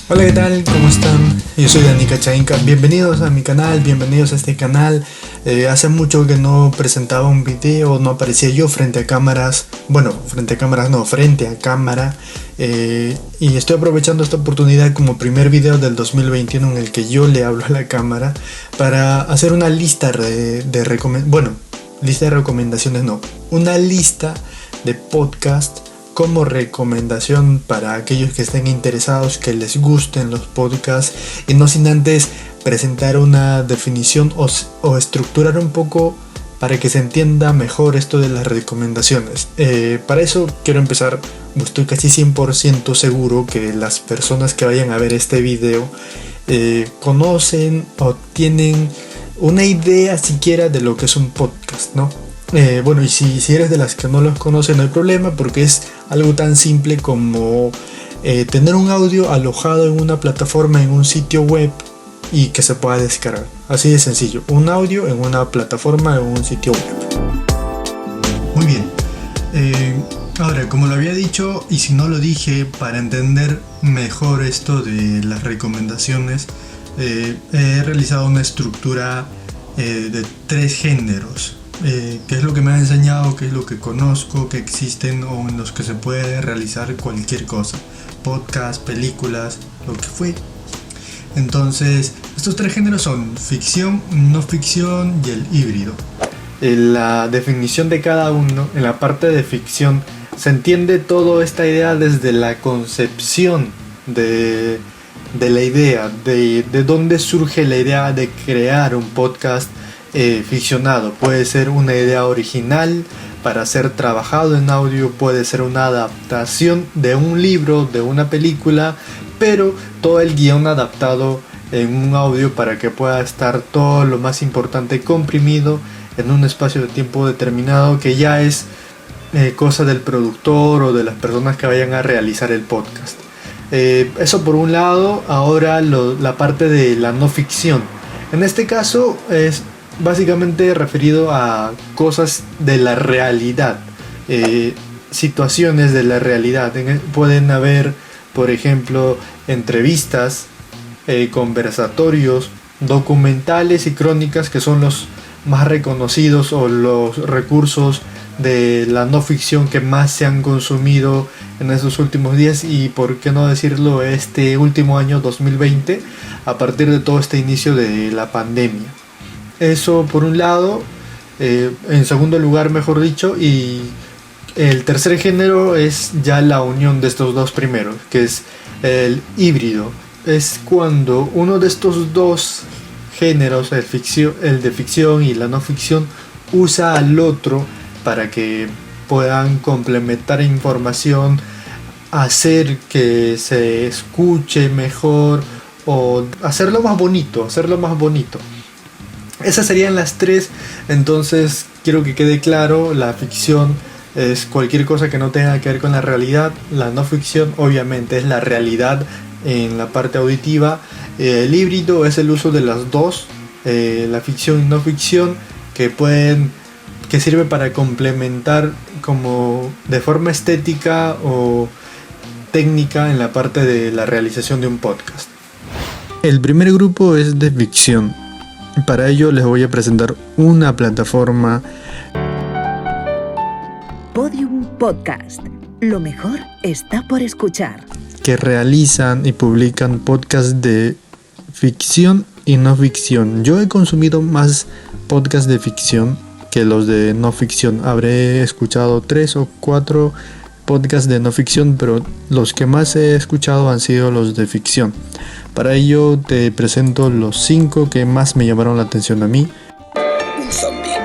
Hola, ¿qué tal? ¿Cómo están? Yo soy Dani Cachainca. Bienvenidos a mi canal, bienvenidos a este canal. Hace mucho que no presentaba un video, no aparecía yo frente a cámaras. Bueno, frente a cámaras no, frente a cámara. Y estoy aprovechando esta oportunidad como primer video del 2021 en el que yo le hablo a la cámara para hacer una lista de recomendaciones, no, una lista de podcast como recomendación para aquellos que estén interesados, que les gusten los podcasts, y no sin antes presentar una definición o estructurar un poco para que se entienda mejor esto de las recomendaciones. Para eso quiero empezar. Estoy casi 100% seguro que las personas que vayan a ver este video conocen o tienen una idea siquiera de lo que es un podcast, ¿no? Bueno, y si eres de las que no los conocen, no hay problema, porque es algo tan simple como tener un audio alojado en una plataforma, en un sitio web, y que se pueda descargar. Así de sencillo, un audio en una plataforma, en un sitio web. Muy bien. Ahora, como lo había dicho, y si no lo dije, para entender mejor esto de las recomendaciones, he realizado una estructura de 3 géneros. Qué es lo que me han enseñado, qué es lo que conozco, que existen o en los que se puede realizar cualquier cosa, podcast, películas, lo que fue. Entonces, estos 3 géneros son ficción, no ficción y el híbrido. La definición de cada uno, en la parte de ficción, se entiende toda esta idea desde la concepción de la idea, de dónde surge la idea de crear un podcast ficcionado. Puede ser una idea original para ser trabajado en audio, puede ser una adaptación de un libro, de una película, pero todo el guión adaptado en un audio para que pueda estar todo lo más importante comprimido en un espacio de tiempo determinado, que ya es cosa del productor o de las personas que vayan a realizar el podcast. Eso por un lado. Ahora la parte de la no ficción. En este caso es básicamente referido a cosas de la realidad, situaciones de la realidad. Pueden haber, por ejemplo, entrevistas, conversatorios, documentales y crónicas, que son los más reconocidos o los recursos de la no ficción que más se han consumido en estos últimos días, y por qué no decirlo, este último año 2020, a partir de todo este inicio de la pandemia. Eso por un lado. En segundo lugar, mejor dicho, y el tercer género es ya la unión de estos dos primeros, que es el híbrido. Es cuando uno de estos dos géneros, el de ficción y la no ficción, usa al otro para que puedan complementar información, hacer que se escuche mejor o hacerlo más bonito. Esas serían las 3. Entonces quiero que quede claro: la ficción es cualquier cosa que no tenga que ver con la realidad. La no ficción obviamente es la realidad en la parte auditiva. El híbrido es el uso de las dos, la ficción y no ficción, que sirve para complementar como de forma estética o técnica en la parte de la realización de un podcast. El primer grupo es de ficción. Para ello les voy a presentar una plataforma. Podium Podcast. Lo mejor está por escuchar. Que realizan y publican podcasts de ficción y no ficción. Yo he consumido más podcasts de ficción que los de no ficción. Habré escuchado 3 o 4 podcasts de no ficción, pero los que más he escuchado han sido los de ficción. Para ello te presento los 5 que más me llamaron la atención a mí. Un zombie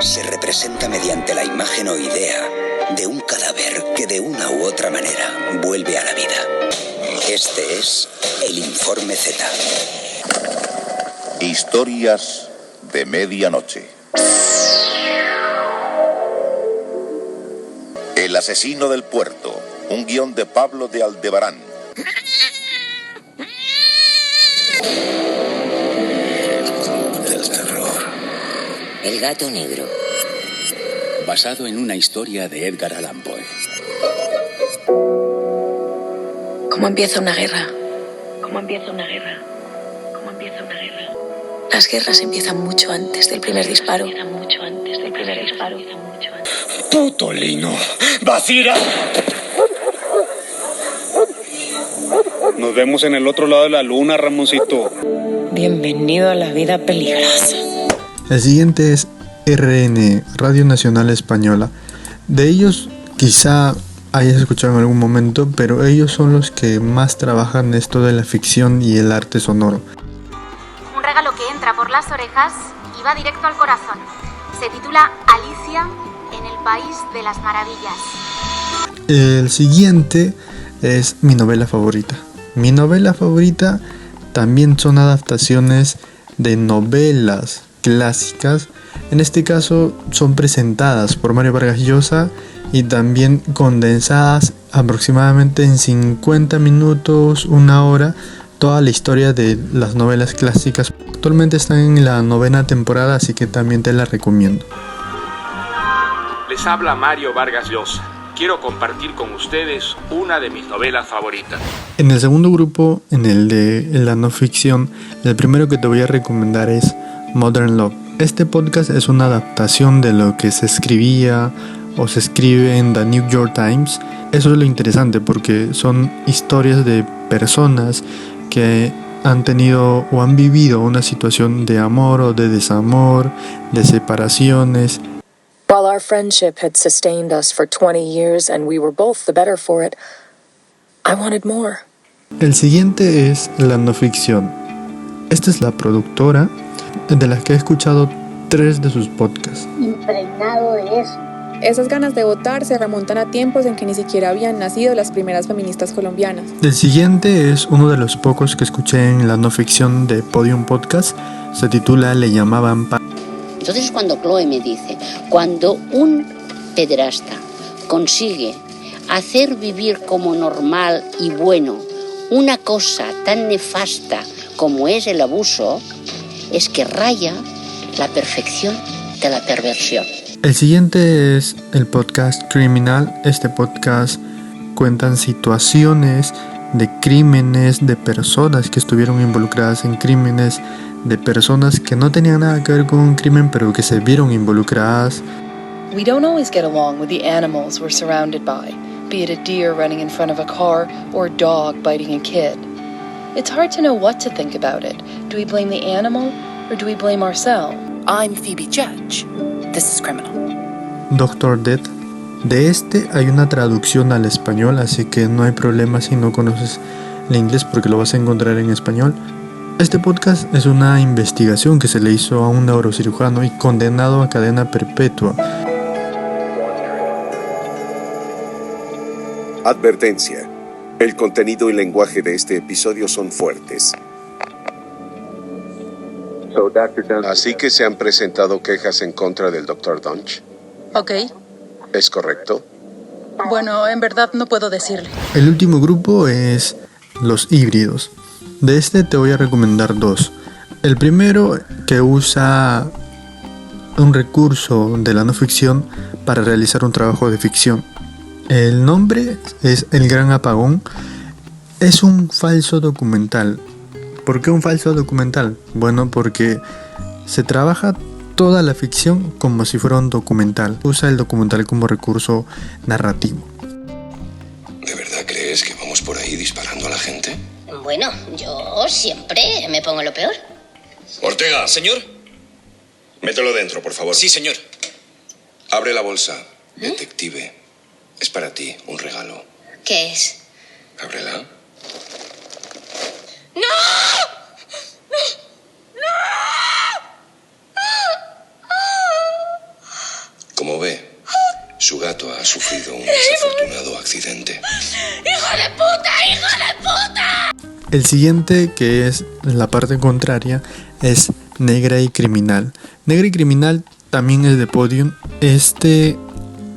se representa mediante la imagen o idea de un cadáver que de una u otra manera vuelve a la vida. Este es el Informe Z. Historias de medianoche. El asesino del puerto, un guión de Pablo de Aldebarán. El gato negro. basado en una historia de Edgar Allan Poe. ¿Cómo empieza una guerra? ¿Cómo empieza una guerra? ¿Cómo empieza una guerra? Las guerras empiezan mucho antes del primer disparo. Mucho antes del primer disparo. ¡Puto lino! ¡Basira! Nos vemos en el otro lado de la luna, Ramoncito. Bienvenido a la vida peligrosa. El siguiente es RN, Radio Nacional Española. De ellos quizá hayas escuchado en algún momento, pero ellos son los que más trabajan esto de la ficción y el arte sonoro. Un regalo que entra por las orejas y va directo al corazón. Se titula Alicia en el País de las Maravillas. El siguiente es mi novela favorita. Mi novela favorita también son adaptaciones de novelas clásicas. En este caso son presentadas por Mario Vargas Llosa y también condensadas aproximadamente en 50 minutos, una hora, toda la historia de las novelas clásicas. Actualmente están en la 9ª temporada, así que también te la recomiendo. Les habla Mario Vargas Llosa. Quiero compartir con ustedes una de mis novelas favoritas. En el segundo grupo, en el de la no ficción, el primero que te voy a recomendar es Modern Love. Este podcast es una adaptación de lo que se escribía o se escribe en The New York Times. Eso es lo interesante porque son historias de personas que han tenido o han vivido una situación de amor o de desamor, de separaciones. While our friendship had sustained us for 20 years and we were both the better for it, I wanted more. El siguiente es la no ficción. Esta es la productora de las que he escuchado 3 de sus podcasts. Impregnado de eso. Esas ganas de votar se remontan a tiempos en que ni siquiera habían nacido las primeras feministas colombianas. El siguiente es uno de los pocos que escuché en la no ficción de Podium Podcast. Se titula Le llamaban Entonces cuando Chloe me dice, cuando un pederasta consigue hacer vivir como normal y bueno una cosa tan nefasta como es el abuso, es que raya la perfección de la perversión. El siguiente es el podcast Criminal. Este podcast cuentan situaciones de crímenes, de personas que estuvieron involucradas en crímenes, de personas que no tenían nada que ver con un crimen pero que se vieron involucradas. We don't always get along with the animals we're surrounded by, be it a deer running in front of a car or a dog biting a kid. It's hard to know what to think about it. Do we blame the animal or do we blame ourselves? I'm Phoebe Judge. This is Criminal. Doctor Death. De este hay una traducción al español, así que no hay problema si no conoces el inglés porque lo vas a encontrar en español. Este podcast es una investigación que se le hizo a un neurocirujano y condenado a cadena perpetua. Advertencia. El contenido y lenguaje de este episodio son fuertes. Así que se han presentado quejas en contra del Dr. Dunch. Ok. ¿Es correcto? Bueno, en verdad no puedo decirle. El último grupo es los híbridos. De este te voy a recomendar 2. El primero, que usa un recurso de la no ficción para realizar un trabajo de ficción. El nombre es El Gran Apagón. Es un falso documental. ¿Por qué un falso documental? Bueno, porque se trabaja toda la ficción como si fuera un documental. Usa el documental como recurso narrativo. ¿De verdad crees que vamos por ahí disparando a la gente? Bueno, yo siempre me pongo lo peor. Ortega. Señor. Mételo dentro, por favor. Sí, señor. Abre la bolsa. Detective. Es para ti, un regalo. ¿Qué es? Ábrela. ¡No! Como ve, su gato ha sufrido un desafortunado accidente. ¡Hijo de puta! ¡Hijo de puta! El siguiente, que es la parte contraria, es Negra y Criminal. Negra y Criminal también es de Podium. Este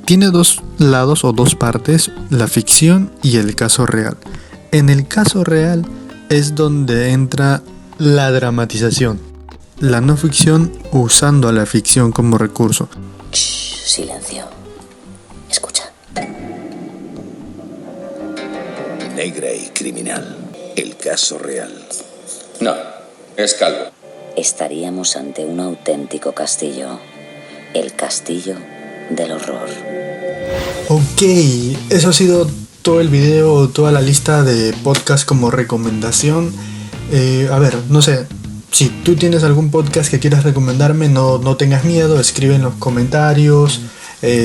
tiene 2 lados o 2 partes, la ficción y el caso real. En el caso real es donde entra la dramatización, la no ficción usando a la ficción como recurso. Silencio. Escucha. Negra y criminal. El caso real. No, es calvo. Estaríamos ante un auténtico castillo. El castillo del horror. Ok, eso ha sido todo el video, toda la lista de podcast como recomendación. A ver, no sé, si tú tienes algún podcast que quieras recomendarme, no tengas miedo, escribe en los comentarios.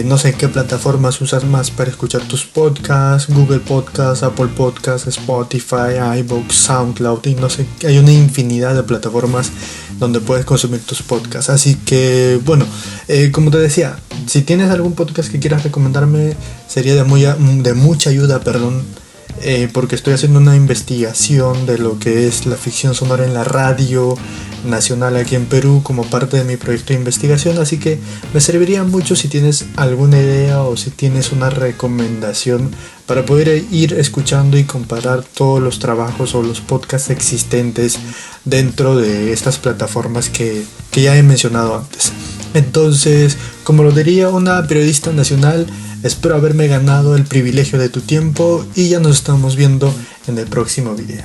No sé qué plataformas usas más para escuchar tus podcasts: Google Podcasts, Apple Podcasts, Spotify, iVoox, SoundCloud, y no sé, hay una infinidad de plataformas donde puedes consumir tus podcasts. Así que bueno, como te decía, si tienes algún podcast que quieras recomendarme, sería de mucha ayuda, porque estoy haciendo una investigación de lo que es la ficción sonora en la radio nacional aquí en Perú como parte de mi proyecto de investigación, así que me serviría mucho si tienes alguna idea o si tienes una recomendación para poder ir escuchando y comparar todos los trabajos o los podcasts existentes dentro de estas plataformas que ya he mencionado antes. Entonces, como lo diría una periodista nacional, espero haberme ganado el privilegio de tu tiempo y ya nos estamos viendo en el próximo video.